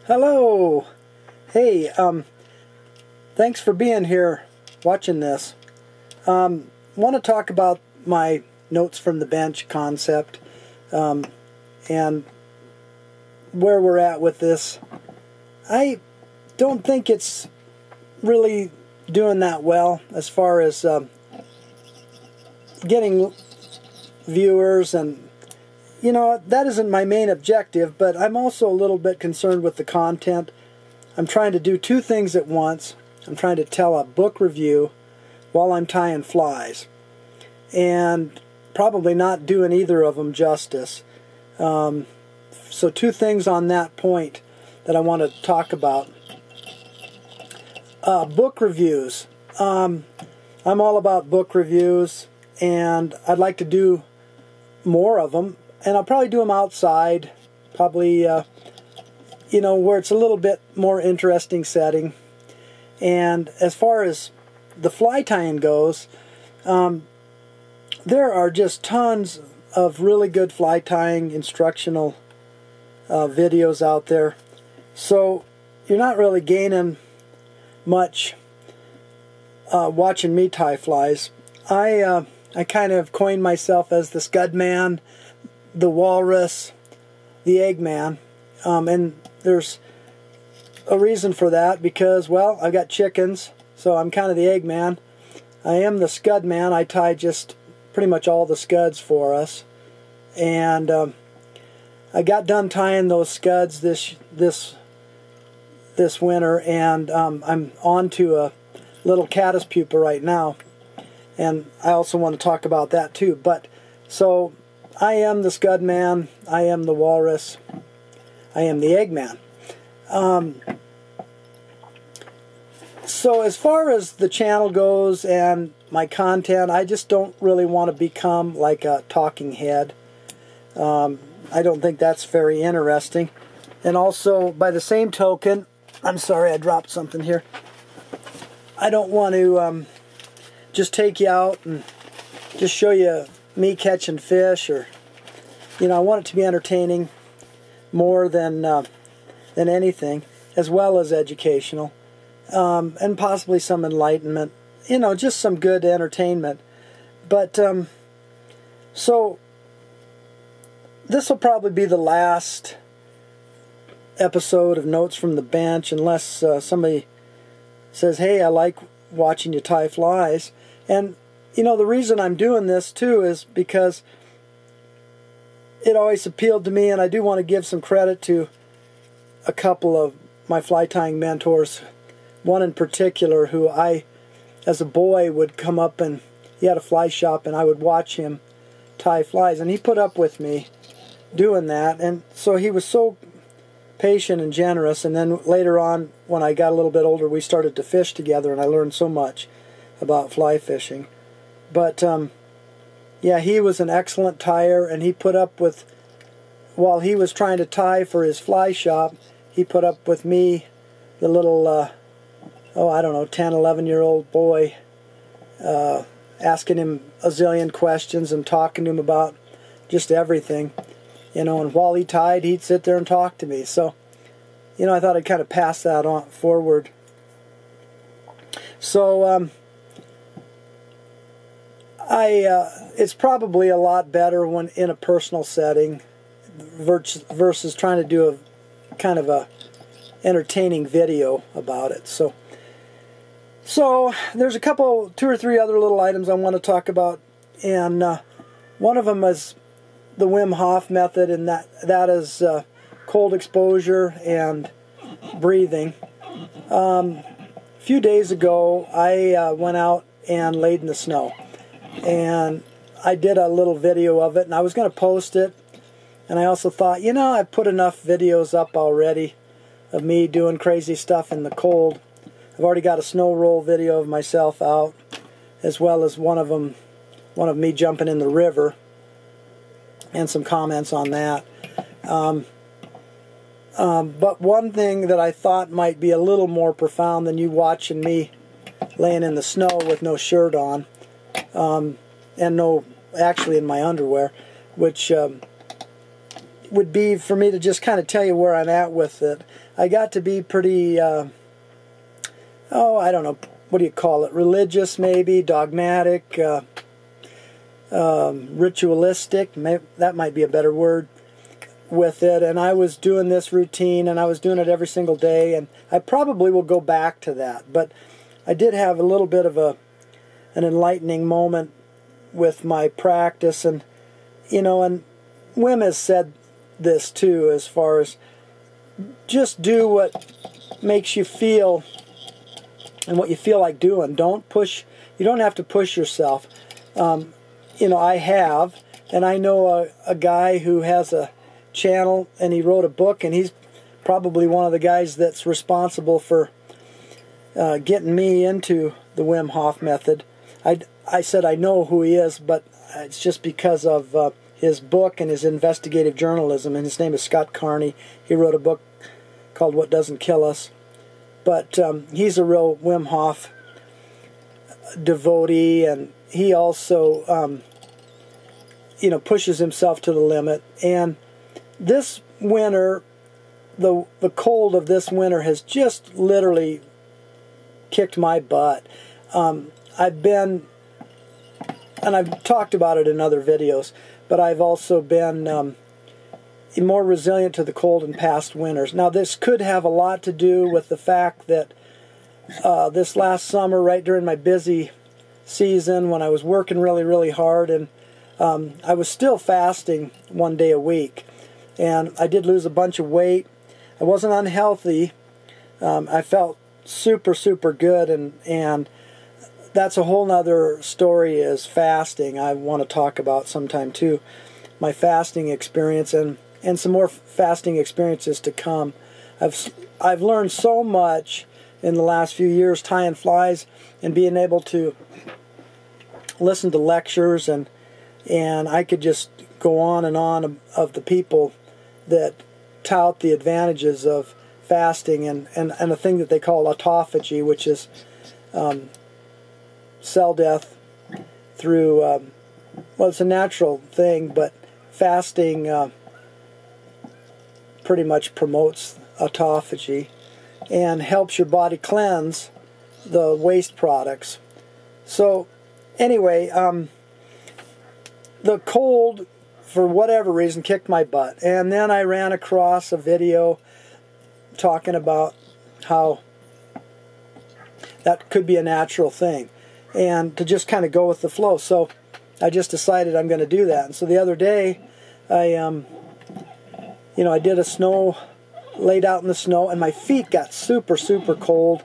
Hello. Hey, thanks for being here watching this. Want to talk about my notes from the bench concept and where we're at with this. I don't think it's really doing that well as far as getting viewers, and you know, that isn't my main objective, but I'm also a little bit concerned with the content. I'm trying to do two things at once. I'm trying to tell a book review while I'm tying flies, and probably not doing either of them justice. So two things on that point that I want to talk about. Book reviews. I'm all about book reviews, and I'd like to do more of them, and I'll probably do them outside, probably you know, where it's a little bit more interesting setting. And as far as the fly tying goes, there are just tons of really good fly tying instructional videos out there, so you're not really gaining much watching me tie flies. I kind of coined myself as the Scud Man, the Walrus, the Egg Man, and there's a reason for that, because, well, I've got chickens, so I'm kind of the Egg Man. I am the Scud Man. I tie just pretty much all the scuds for us, and I got done tying those scuds this winter, and I'm on to a little caddis pupa right now, and I also want to talk about that too. But so I am the Scud Man, I am the Walrus, I am the Egg Man. So as far as the channel goes and my content, I just don't really want to become like a talking head. I don't think that's very interesting. And also, by the same token, I'm sorry, I dropped something here. I don't want to just take you out and just show you me catching fish, or, you know, I want it to be entertaining more than anything, as well as educational, and possibly some enlightenment. You know, just some good entertainment. But so this will probably be the last episode of Notes from the Bench, unless somebody says, hey, I like watching you tie flies. And you know, the reason I'm doing this too is because it always appealed to me, and I do want to give some credit to a couple of my fly tying mentors. One in particular who I, as a boy, would come up, and he had a fly shop, and I would watch him tie flies, and he put up with me doing that, and so he was so patient and generous. And then later on, when I got a little bit older, we started to fish together, and I learned so much about fly fishing. But yeah, he was an excellent tyer, and he put up with, while he was trying to tie for his fly shop, he put up with me, the little oh, I don't know, 10, 11-year-old boy, asking him a zillion questions and talking to him about just everything. You know, and while he tied, he'd sit there and talk to me. So, you know, I thought I'd kind of pass that on forward. So, it's probably a lot better when in a personal setting versus trying to do a kind of a entertaining video about it. So there's a couple, two or three other little items I want to talk about, and one of them is the Wim Hof method, and that is cold exposure and breathing. A few days ago, I went out and laid in the snow, and I did a little video of it, and I was going to post it, and I also thought, you know, I've put enough videos up already of me doing crazy stuff in the cold. I've already got a snow roll video of myself out, as well as one of me jumping in the river, and some comments on that. But one thing that I thought might be a little more profound than you watching me laying in the snow with no shirt on, and no, actually in my underwear, which would be for me to just kind of tell you where I'm at with it. I got to be pretty, I don't know, what do you call it, religious maybe, dogmatic, ritualistic, that might be a better word, with it. And I was doing this routine, and I was doing it every single day, and I probably will go back to that. But I did have a little bit of an enlightening moment with my practice, and and Wim has said this too, as far as just do what makes you feel and what you feel like doing. Don't push. You don't have to push yourself. I have, and I know a guy who has a channel, and he wrote a book, and he's probably one of the guys that's responsible for getting me into the Wim Hof method. I said I know who he is, but it's just because of his book and his investigative journalism, and his name is Scott Carney. He wrote a book called What Doesn't Kill Us. But he's a real Wim Hof devotee, and he also pushes himself to the limit. And this winter, the cold of this winter has just literally kicked my butt. I've been, and I've talked about it in other videos, but I've also been more resilient to the cold in past winters. Now, this could have a lot to do with the fact that this last summer, right during my busy season, when I was working really, really hard, and I was still fasting 1 day a week, and I did lose a bunch of weight. I wasn't unhealthy. I felt super, super good, and that's a whole nother story, is fasting. I want to talk about sometime too, my fasting experience, and some more fasting experiences to come. I've learned so much in the last few years tying flies, and being able to listen to lectures, and I could just go on and on of the people that tout the advantages of fasting and a thing that they call autophagy, which is cell death through, well, it's a natural thing, but fasting pretty much promotes autophagy and helps your body cleanse the waste products. So anyway, the cold, for whatever reason, kicked my butt. And then I ran across a video talking about how that could be a natural thing, and to just kind of go with the flow. So I just decided I'm going to do that. And so the other day, I did laid out in the snow, and my feet got super, super cold,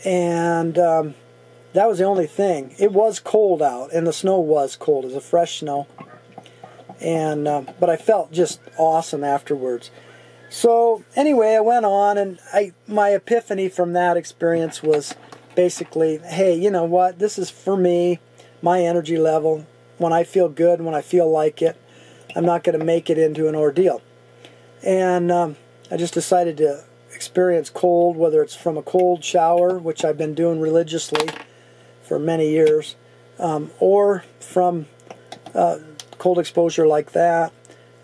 and that was the only thing. It was cold out, and the snow was cold. It was a fresh snow, and but I felt just awesome afterwards. So anyway, I went on, and my epiphany from that experience was basically, hey, you know what? This is for me, my energy level. When I feel good, when I feel like it, I'm not going to make it into an ordeal. And I just decided to experience cold, whether it's from a cold shower, which I've been doing religiously for many years, or from cold exposure like that.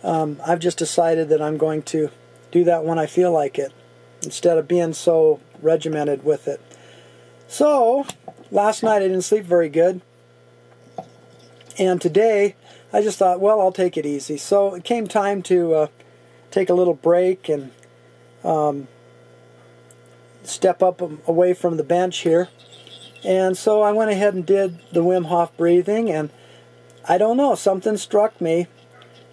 I've just decided that I'm going to do that when I feel like it, instead of being so regimented with it. So last night I didn't sleep very good, and today I just thought, well, I'll take it easy. So it came time to take a little break and step up away from the bench here. And so I went ahead and did the Wim Hof breathing, and I don't know, something struck me.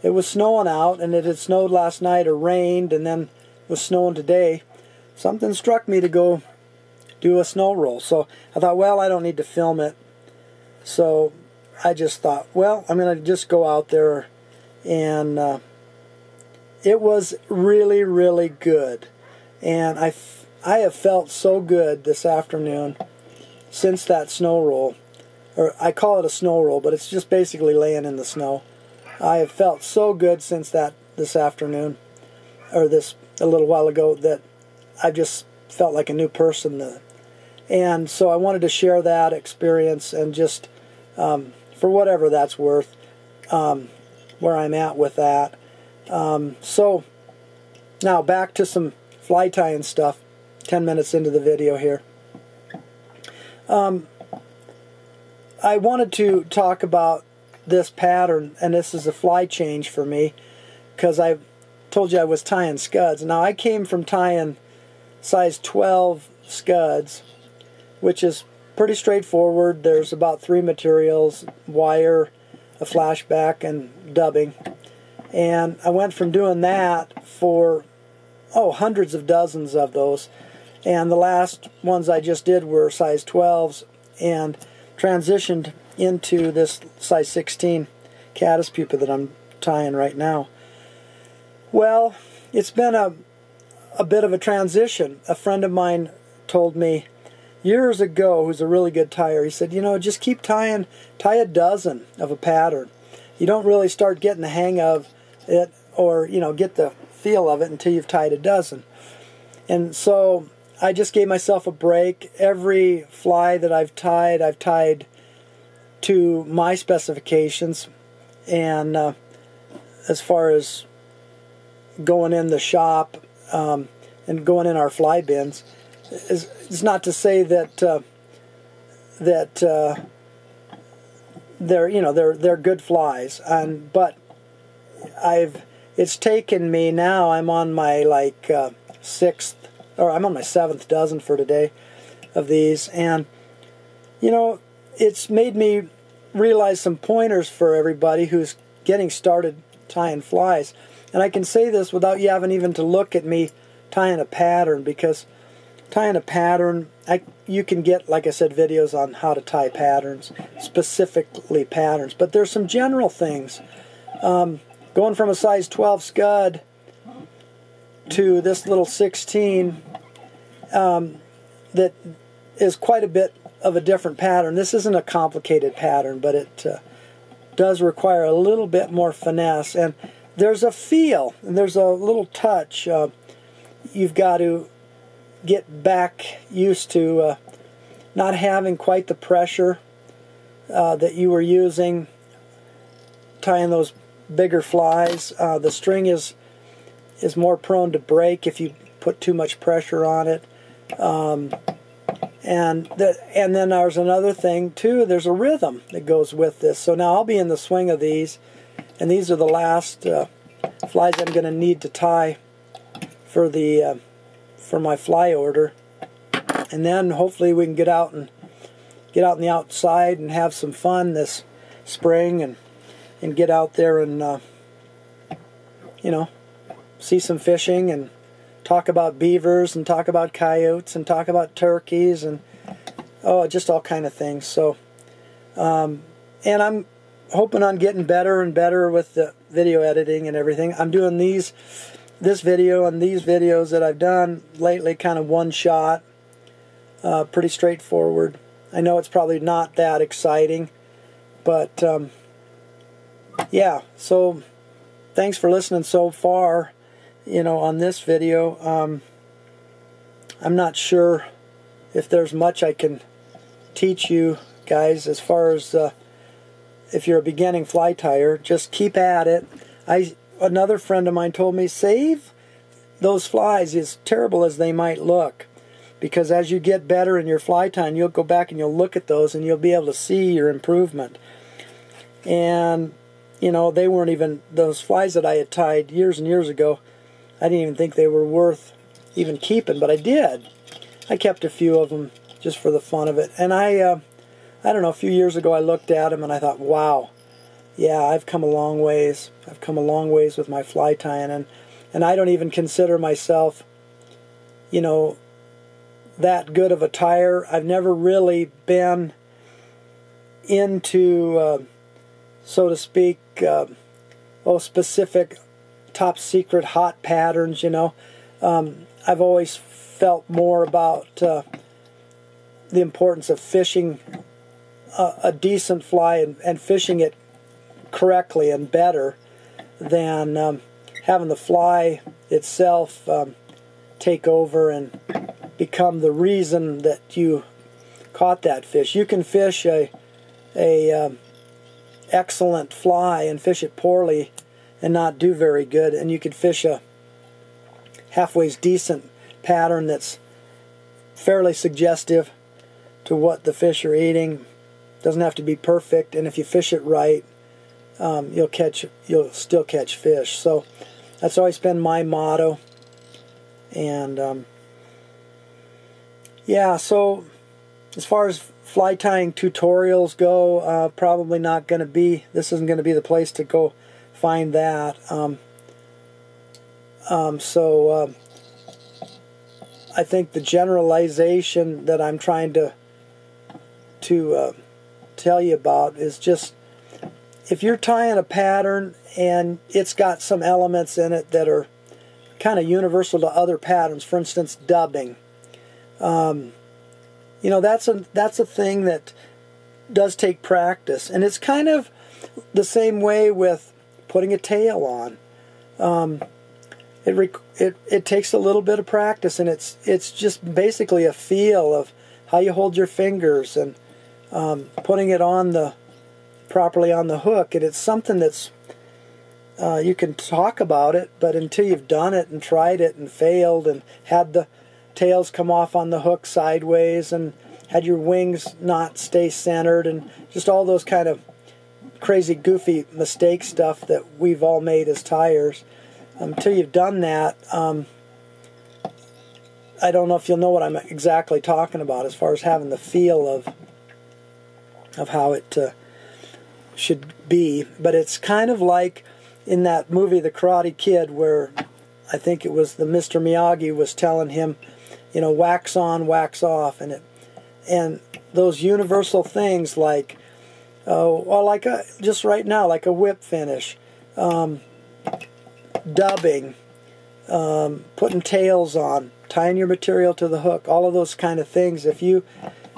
It was snowing out, and it had snowed last night or rained, and then it was snowing today. Something struck me to go do a snow roll. So I thought, well, I don't need to film it. So I just thought, well, I'm going to just go out there, and it was really, really good. And I have felt so good this afternoon since that snow roll. Or I call it a snow roll, but it's just basically laying in the snow. I have felt so good since this afternoon, or a little while ago, that I've just felt like a new person. And so I wanted to share that experience, and just for whatever that's worth, where I'm at with that. So now back to some fly tying stuff. 10 minutes into the video here. I wanted to talk about this pattern, and this is a fly change for me, because I told you I was tying scuds. Now I came from tying size 12 scuds, which is pretty straightforward. There's about 3 materials: wire, a flashback, and dubbing. And I went from doing that for hundreds of dozens of those, and the last ones I just did were size 12s, and transitioned into this size 16 caddis pupa that I'm tying right now. Well, it's been a bit of a transition. A friend of mine told me years ago, who's a really good tyer, he said, you know, just keep tying, tie a dozen of a pattern. You don't really start getting the hang of it, or, you know, get the feel of it until you've tied a dozen. And so I just gave myself a break. Every fly that I've tied to my specifications, and as far as going in the shop and going in our fly bins, it's not to say that they're good flies, but it's taken me now. I'm on my I'm on my 7th dozen for today of these, and you know, it's made me realize some pointers for everybody who's getting started tying flies. And I can say this without you having even to look at me tying a pattern, because tying a pattern, you can get, like I said, videos on how to tie patterns, specifically patterns. But there's some general things. Going from a size 12 scud to this little 16, that is quite a bit of a different pattern. This isn't a complicated pattern, but it does require a little bit more finesse. And there's a feel, and there's a little touch. You've got to get back used to not having quite the pressure that you were using tying those bigger flies. The string is more prone to break if you put too much pressure on it. And then there's another thing too. There's a rhythm that goes with this. So now I'll be in the swing of these, and these are the last flies I'm going to need to tie for the for my fly order. And then hopefully we can get out in the outside and have some fun this spring, and get out there and you know, see some fishing and talk about beavers and talk about coyotes and talk about turkeys and just all kind of things. So and I'm hoping on getting better and better with the video editing and everything. I'm doing this video and these videos that I've done lately kind of one shot, pretty straightforward. I know it's probably not that exciting, but yeah, so thanks for listening so far, you know, on this video. I'm not sure if there's much I can teach you guys as far as if you're a beginning fly tyer. Just keep at it. Another friend of mine told me, save those flies, as terrible as they might look, because as you get better in your fly tying, you'll go back and you'll look at those and you'll be able to see your improvement. And you know, they weren't even, those flies that I had tied years and years ago, I didn't even think they were worth even keeping, but I did. I kept a few of them just for the fun of it. And I don't know, a few years ago I looked at them and I thought, wow, yeah, I've come a long ways. I've come a long ways with my fly tying, and I don't even consider myself, you know, that good of a tyer. I've never really been into, so to speak, specific top secret hot patterns, you know. I've always felt more about the importance of fishing a decent fly and fishing it correctly and better than having the fly itself take over and become the reason that you caught that fish. You can fish a excellent fly and fish it poorly and not do very good, and you could fish a halfway decent pattern that's fairly suggestive to what the fish are eating. Doesn't have to be perfect, and if you fish it right, you'll still catch fish. So that's always been my motto. And yeah, so as far as fly tying tutorials go, probably not going to be, this isn't going to be the place to go find that. I think the generalization that I'm trying to tell you about is just, if you're tying a pattern and it's got some elements in it that are kind of universal to other patterns, for instance, dubbing, you know, that's a thing that does take practice, and it's kind of the same way with putting a tail on. It takes a little bit of practice, and it's just basically a feel of how you hold your fingers and putting it on properly on the hook. And it's something that's you can talk about it, but until you've done it and tried it and failed and had the tails come off on the hook sideways and had your wings not stay centered and just all those kind of crazy goofy mistake stuff that we've all made as tyers, until you've done that, I don't know if you'll know what I'm exactly talking about as far as having the feel of how it should be. But it's kind of like in that movie The Karate Kid, where I think it was the Mr. Miyagi was telling him, you know, wax on, wax off, and those universal things like, well, like just right now, like a whip finish, dubbing, putting tails on, tying your material to the hook, all of those kind of things. If you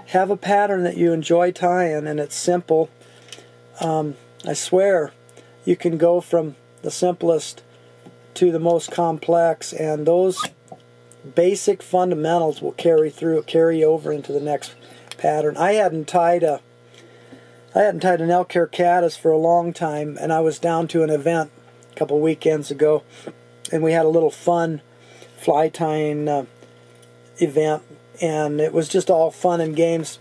have a pattern that you enjoy tying and it's simple, I swear you can go from the simplest to the most complex, and those basic fundamentals will carry over into the next pattern. I hadn't tied an Elk-Hair Caddis for a long time, and I was down to an event a couple weekends ago, and we had a little fun fly tying event, and it was just all fun and games.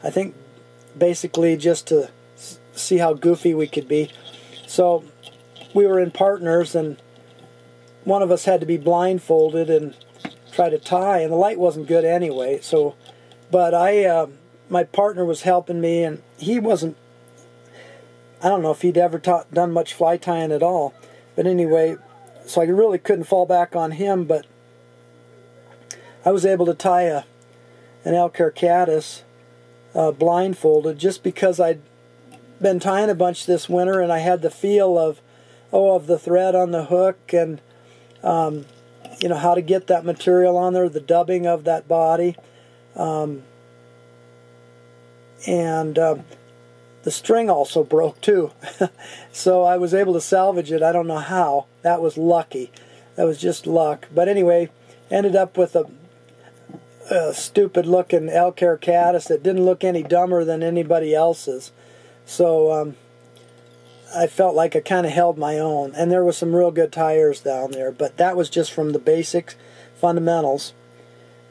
I think basically just to see how goofy we could be. So we were in partners, and one of us had to be blindfolded and try to tie, and the light wasn't good anyway. So, but my partner was helping me, and he wasn't, I don't know if he'd ever done much fly tying at all. But anyway, so I really couldn't fall back on him, but I was able to tie an Elk-Hair Caddis blindfolded, just because I'd been tying a bunch this winter, and I had the feel of the thread on the hook, and you know, how to get that material on there, the dubbing of that body, and the string also broke too. So I was able to salvage it. I don't know how. That was lucky. That was just luck. But anyway, ended up with a stupid looking Elk-Hair Caddis that didn't look any dumber than anybody else's. So I felt like I kind of held my own. And there was some real good tyers down there. But that was just from the basic fundamentals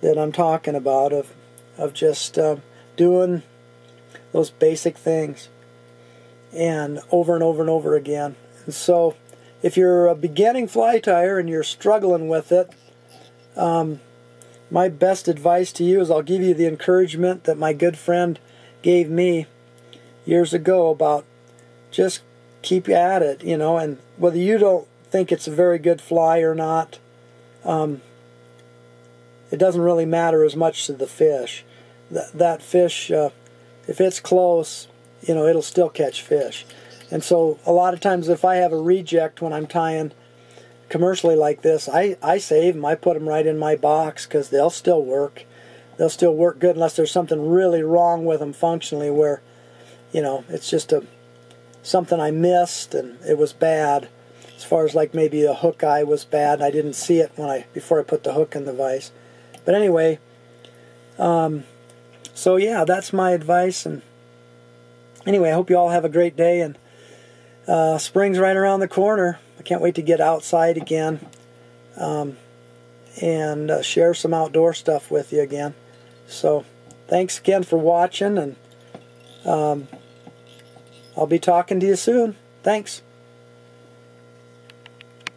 that I'm talking about, of just doing those basic things and over and over and over again. And so if you're a beginning fly tyer and you're struggling with it, my best advice to you is I'll give you the encouragement that my good friend gave me years ago about just keep at it, you know, and whether you don't think it's a very good fly or not, it doesn't really matter as much to the fish. That fish, if it's close, you know, it'll still catch fish. And so a lot of times if I have a reject when I'm tying commercially like this, I save them. I put them right in my box because they'll still work. They'll still work good unless there's something really wrong with them functionally, where, you know, it's just something I missed and it was bad. As far as like maybe a hook eye was bad and I didn't see it before I put the hook in the vise. But anyway, so yeah, that's my advice. And anyway, I hope you all have a great day, and spring's right around the corner. I can't wait to get outside again and share some outdoor stuff with you again. So thanks again for watching, and I'll be talking to you soon. Thanks.